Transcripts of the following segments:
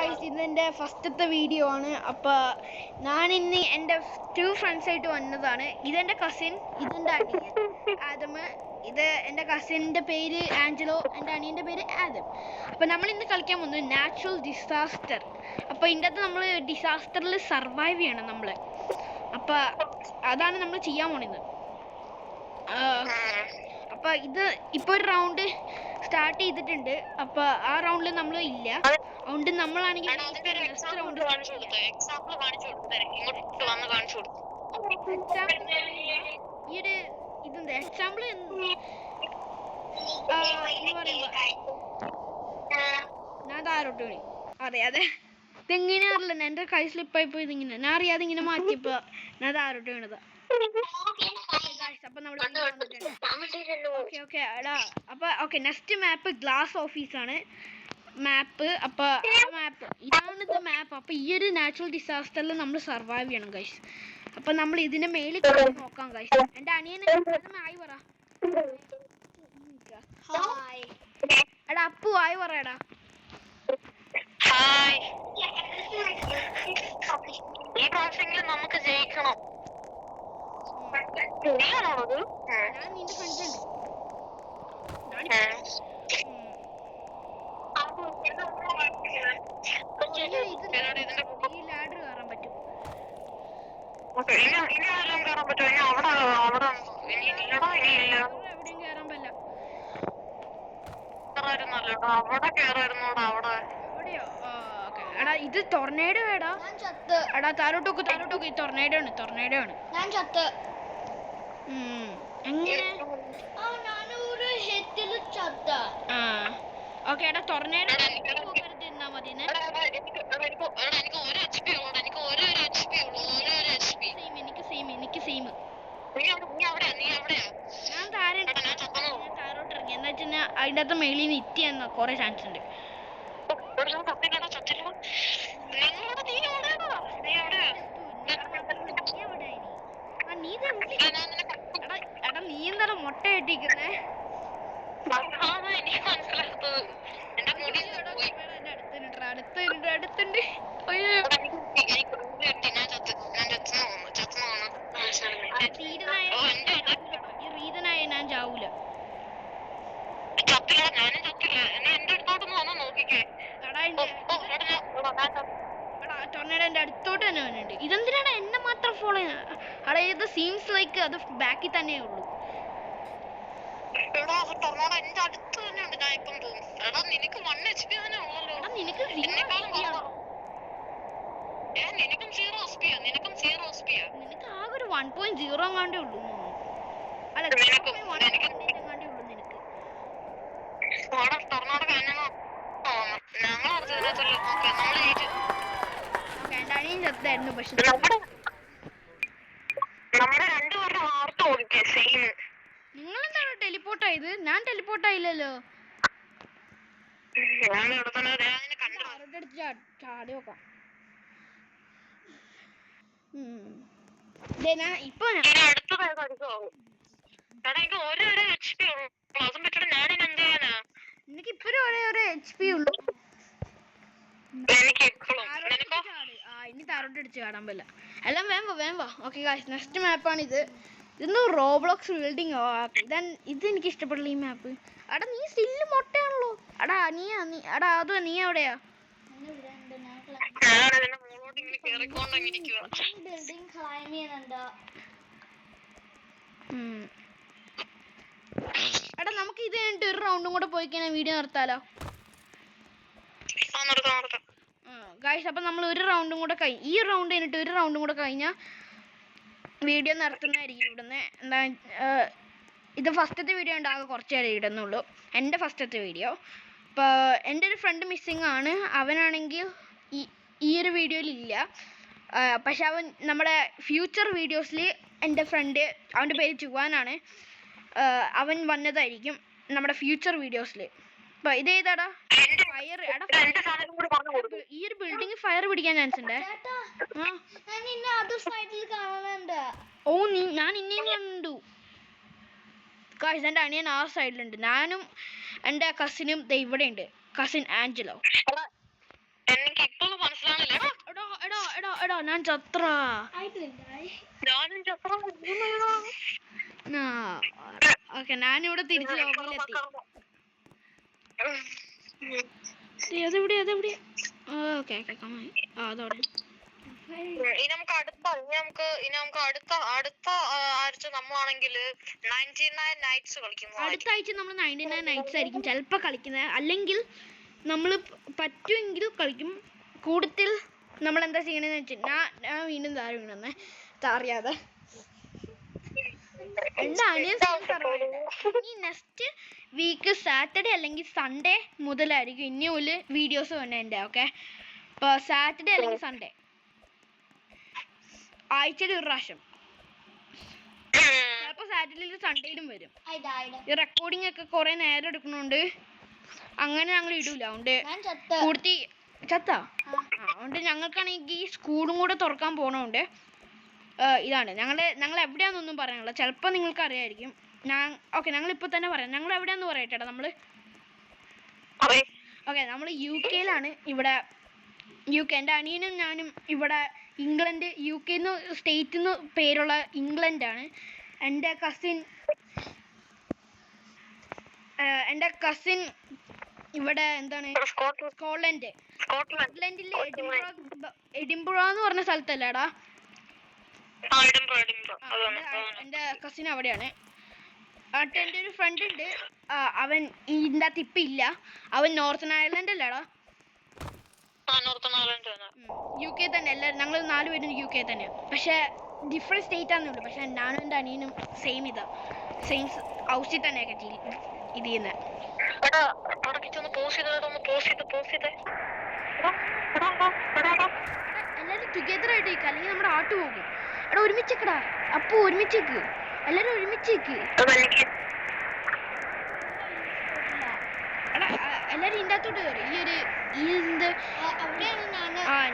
Guys ഇതെൻ്റെ ഫസ്റ്റത്തെ video ആണ്. അപ്പോൾ ഞാനിന്ന് എൻ്റെ 2 ഫ്രണ്ട്സായിട്ട് വന്നതാണ്. ഇതെൻ്റെ കസിൻ, ഇതെൻ്റെ അനിയൻ ആദം. ഇത് എൻ്റെ കസിൻ്റെ പേര് ആഞ്ചലോ, എൻ്റെ അനിയൻ്റെ പേര് ആദം. അപ്പോൾ നമ്മളിന്ന് കളിക്കാൻ പോകുന്നത് നാച്ചുറൽ ഡിസാസ്റ്റർ. അപ്പോൾ ഇതിൻ്റെ അകത്ത് നമ്മൾ ഡിസാസ്റ്ററിൽ സർവൈവ് ചെയ്യണം നമ്മൾ. അപ്പോൾ അതാണ് നമ്മൾ ചെയ്യാൻ പോകുന്നത്. അപ്പോൾ ഇത് ഇപ്പോൾ ഒരു റൗണ്ട് സ്റ്റാർട്ട് ചെയ്തിട്ടുണ്ട്. അപ്പോൾ ആ റൗണ്ടിൽ നമ്മൾ ഇല്ല, അതുകൊണ്ട് നമ്മളാണെങ്കിൽ ഈ ഒരു ഇതെന്താ എക്സാമ്പിൾ ഞാൻ താരോട്ട് വിളി അറിയാതെ ഇതെങ്ങനെ അറിയില്ല. എൻ്റെ കൈ സ്ലിപ്പായിപ്പോ ഇതിങ്ങനെ ഞാൻ അറിയാതെ ഇങ്ങനെ മാറ്റിയപ്പോ ഞാൻ താരോട്ട് വീണതാ. ഓക്കെ നെക്സ്റ്റ് മാപ്പ് ഗ്ലാസ് ഓഫീസാണ് മാപ്പ്. അപ്പോൾ മാപ്പ് ഇതാണിത് മാപ്പ്. അപ്പോൾ ഈ ഒരു നാച്ചുറൽ ഡിസാസ്റ്ററിൽ നമ്മൾ സർവൈവ് ചെയ്യണം ഗൈസ്. അപ്പോൾ നമ്മൾ ഇതിന്റെ മേലിൽ നോക്കാം ഗൈസ്. എൻ്റെ അനിയന് ആയി പറ. എടാ അപ്പു ആയി പറയടാ. ഈ പ്രാവശ്യമെങ്കിൽ നമുക്ക് ജയിക്കണം. ഞാൻ നിന്റെ ഫ്രണ്ട്സ് ഉണ്ട്. ഈ ലാഡർ കയറാൻ പറ്റും. എവിടെയും കയറാൻ പറ്റില്ല. അവിടെ കയറായിരുന്നോടാ അവിടെ. എടാ ഇത് ടൊർണേഡോ എടാ. എടാ താരോട്ടോക്ക് ഈ ടൊർണേഡോ ആണ്. ഞാൻ ചത്ത്. എങ്ങനെ ഓക്കെ എടാ ടൊർണേഡോ തിന്നാ മതി. എനിക്ക് സെയിം. ഞാൻ താരോട്ട് ഇറങ്ങി എന്താ വെച്ചാൽ അതിൻ്റെ അകത്ത് മേളിൽ നിന്ന് ഇറ്റ് ചെയ്യാൻ കുറെ ചാൻസ് ഉണ്ട്. എടാ നീ എന്താ മുട്ട കെട്ടിക്കുന്നേ? അടുത്തുണ്ട്. ഈ റീതനായ ഞാൻ ചാവൂല. ടൊർണേഡോ എന്റെ അടുത്തോട്ട് തന്നെ വന്നിട്ടുണ്ട്. ഇതെന്തിനാണ് എന്നെ മാത്രം ഫോളോ ചെയ്യുന്നത്? അവിടെ ഇത് സീംസ് ലൈക്ക് അത് ബാക്കിൽ തന്നെ ഉള്ളൂ. നിനക്ക് ആകെ ഒരു 1.0 എങ്ങാണ്ടേ ഉള്ളൂ. അല്ല 0.1 എങ്ങാണ്ടേ ഉള്ളൂ നിനക്ക്. എൻ്റെ അനിയൻ ചെറുതായിരുന്നു. പക്ഷെ നിങ്ങളെന്താണോ ടെലിപ്പോർട്ട് ആയത്? ഞാൻ ടെലിപ്പോർട്ട് ആയില്ലല്ലോ. ചാടി നോക്കാം. ഇപ്പൊ നിനക്ക് ഇപ്പോഴും ഒരേ HP ഉള്ളൂ. ഇനി താരോട്ട് അടിച്ച് ചാടാൻ പറ്റില്ല. എല്ലാം വേം വാ. ഓക്കെ ഗൈസ് നെക്സ്റ്റ് മാപ്പാണിത്. ഇതൊന്ന് റോബ്ലോക്സ് ബിൽഡിംഗ്. ഇത് എനിക്ക് ഇഷ്ടപ്പെടില്ല ഈ മാപ്പ്. എടാ നീ സ്റ്റില്ല് മൊട്ടയാണല്ലോ. എടാ അത് നീ എവിടെയാ? എടാ നമുക്ക് ഇത് കഴിഞ്ഞിട്ട് ഒരു റൗണ്ടും കൂടെ പോയി കഴിഞ്ഞാൽ വീഡിയോ നിർത്താലോ ഗൈസ്. അപ്പം നമ്മൾ ഒരു റൗണ്ടും കൂടെ ഈ റൗണ്ട് കഴിഞ്ഞിട്ട് ഒരു റൗണ്ടും കൂടെ കഴിഞ്ഞാൽ വീഡിയോ നിർത്തുന്നതായിരിക്കും. ഇവിടുന്ന് എന്താ ഇത് ഫസ്റ്റത്തെ വീഡിയോ ഉണ്ടാകുക കുറച്ച് നേരം ഇടുന്നുള്ളൂ. എൻ്റെ ഫസ്റ്റത്തെ വീഡിയോ. അപ്പോൾ എൻ്റെ ഒരു ഫ്രണ്ട് മിസ്സിങ് ആണ്. അവനാണെങ്കിൽ ഈ ഒരു വീഡിയോയിലില്ല. പക്ഷെ അവൻ നമ്മുടെ ഫ്യൂച്ചർ വീഡിയോസിൽ എൻ്റെ ഫ്രണ്ട്, അവൻ്റെ പേര് ചുവാനാണ്, അവൻ വന്നതായിരിക്കും നമ്മുടെ ഫ്യൂച്ചർ വീഡിയോസിൽ. അപ്പോൾ ഇതേതാടാ ഫയർ? ഈ ഒരു ബിൽഡിംഗ് ഫയർ പിടിക്കാൻ ചാൻസ് ഉണ്ട്. ഓ ഞാൻ ഇനിയും കണ്ടു. ഗൈസ് എൻ്റെ അനിയൻ ആ സൈഡിലുണ്ട്. ഞാനും എൻ്റെ കസിനും ഇവിടെ ഉണ്ട്. Cousin Angelo. എനിക്ക് എടാ ഞാൻ ചത്ര ഞാനും ചക്രം ഓക്കെ ഞാനിവിടെ തിരിച്ച് ലോബിയിലെത്തി. അതെവിടെ ഓക്കെ ഓക്കെ കമായി അതോടെ ഇനി നമുക്ക് അടുത്ത ആഴ്ച നമ്മളാണെങ്കിൽ 99 നൈറ്റ്സ് കളിക്കുന്നു. അടുത്ത ആഴ്ച നമ്മൾ 99 നൈറ്റ്സ് ആയിരിക്കും ചിലപ്പോൾ കളിക്കുന്നത്. അല്ലെങ്കിൽ നമ്മൾ പറ്റുമെങ്കിൽ കളിക്കും. കൂടുതൽ നമ്മൾ എന്താ ചെയ്യണമെന്ന് വെച്ചാൽ ഞാൻ വീണ്ടും താഴെ വീണെന്നേ അറിയാതെ എൻ്റെ അനിയൻ ഇനി നെക്സ്റ്റ് വീക്ക് സാറ്റർഡേ അല്ലെങ്കിൽ സൺഡേ മുതലായിരിക്കും ഇനി ഒരു വീഡിയോസ് വന്നെ എൻ്റെ. ഓക്കെ അപ്പോൾ സാറ്റർഡേ അല്ലെങ്കിൽ സൺഡേ ആഴ്ചയിൽ ഒരു പ്രാവശ്യം, ചിലപ്പോൾ സാറ്റർഡേയിലും സൺഡേയിലും വരും. ഈ റെക്കോർഡിംഗ് ഒക്കെ കുറെ നേരം എടുക്കണോണ്ട് അങ്ങനെ ഞങ്ങൾ ഇടൂല. അതുകൊണ്ട് പൂർത്തി ചത്താ അതുകൊണ്ട് ഞങ്ങൾക്കാണെങ്കിൽ ഈ സ്കൂളും കൂടെ തുറക്കാൻ പോണോണ്ട് ഇതാണ് ഞങ്ങൾ എവിടെയാണെന്നൊന്നും പറയാനുള്ള. ചിലപ്പോൾ നിങ്ങൾക്ക് അറിയായിരിക്കും. ഓക്കെ ഞങ്ങൾ ഇപ്പോൾ തന്നെ പറയാം. ഞങ്ങൾ എവിടെയാന്ന് പറയട്ടെടാ. നമ്മൾ നമ്മൾ UK യിലാണ്. ഇവിടെ UK എൻ്റെ അനിയനും ഞാനും ഇവിടെ ഇംഗ്ലണ്ട് UK സ്റ്റേറ്റിൽ നിന്ന് പേരുള്ള ഇംഗ്ലണ്ടാണ്. എൻ്റെ കസിൻ ഇവിടെ എന്താണ് സ്കോട്ട്ലൻഡിലെ എഡിൻബറ എന്ന് പറഞ്ഞ സ്ഥലത്തല്ലേടാ. എൻ്റെ കസിൻ അവിടെയാണ്. എൻ്റെ ഒരു ഫ്രണ്ട് ഉണ്ട്, അവൻ ഇതിൻ്റെ അകത്ത് ഇപ്പം ഇല്ല. അവൻ നോർത്തേൺ അയർലൻഡ് അല്ലേടാ. UK തന്നെ എല്ലാവരും ഞങ്ങൾ 4 പേരും UK തന്നെ. പക്ഷെ ഡിഫറെൻറ്റ് സ്റ്റേറ്റ് ആണെന്നുള്ളൂ. പക്ഷെ ഞാനും എൻ്റെ അനിയനും സെയിം ഹൗസിൽ തന്നെയൊക്കെ ഇത് ചെയ്യുന്നത്. എല്ലാവരും ടുഗെദർ ആയിട്ട് നിൽക്കുക, അല്ലെങ്കിൽ നമ്മുടെ ആട്ട് പോകും. എടാ ഒരുമിച്ചേക്കടാ. അപ്പൊ ഒരുമിച്ചേക്ക്, എല്ലാരും ഒരുമിച്ചേക്ക്. എടാ എല്ലാരും ഇതിൻ്റെ അകത്തോട്ട് കയറി.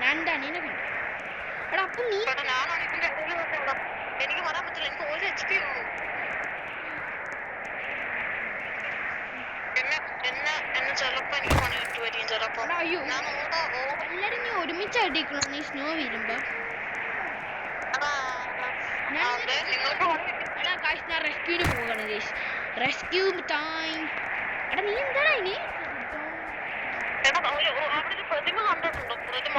ഞാൻ എൻ്റെ അനിയനെ കണ്ടു. എടാ അപ്പൊ നീ എനിക്ക് പറയാൻ പറ്റില്ല, എനിക്ക് 1 HP ഉള്ളൂ. എന്നെ ചിലപ്പോ എനിക്ക് പണി കിട്ടുമായിരിക്കും. ചിലപ്പോ അയ്യോ എല്ലാരും നീ ഒരുമിച്ച് അടിക്കണോ നീ സ്നോ വീഴുമ്പോ? ഞാൻ റെസ്ക്യൂവിന് പോവാണ് ഗൈസ്. Rescue time. എടാ നീ എന്താടാ ഇനി അവിടെ പ്രതിമ കണ്ടിട്ടുണ്ടോ? പ്രതിമ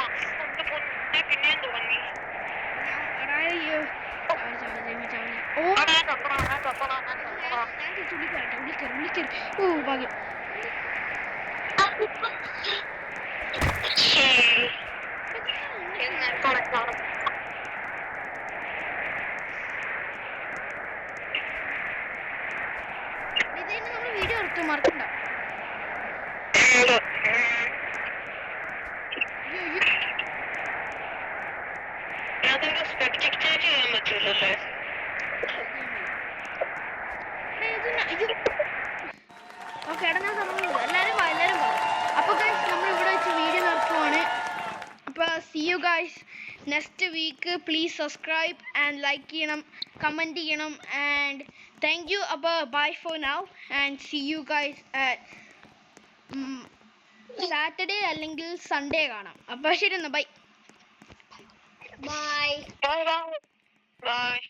പിന്നെയും തുടങ്ങി. അയ്യോ ഓ ഭാഗ്യം. വീഡിയോ എടുത്തു മറക്കണ്ട. ഓക്കെ എടാ ഞാൻ പറഞ്ഞു എല്ലാവരും വാ. അപ്പോൾ ഗൈസ് നമ്മൾ ഇവിടെ വെച്ച് വീഡിയോ നിർത്തുവാണ്. അപ്പോൾ see you guys next week. Please subscribe and like ചെയ്യണം, കമൻറ്റ് ചെയ്യണം. And thank you. അപ്പോൾ bye for now and see you guys Saturday അല്ലെങ്കിൽ സൺഡേ കാണാം. അപ്പോൾ ശരി എന്നാ ബൈ. Bye.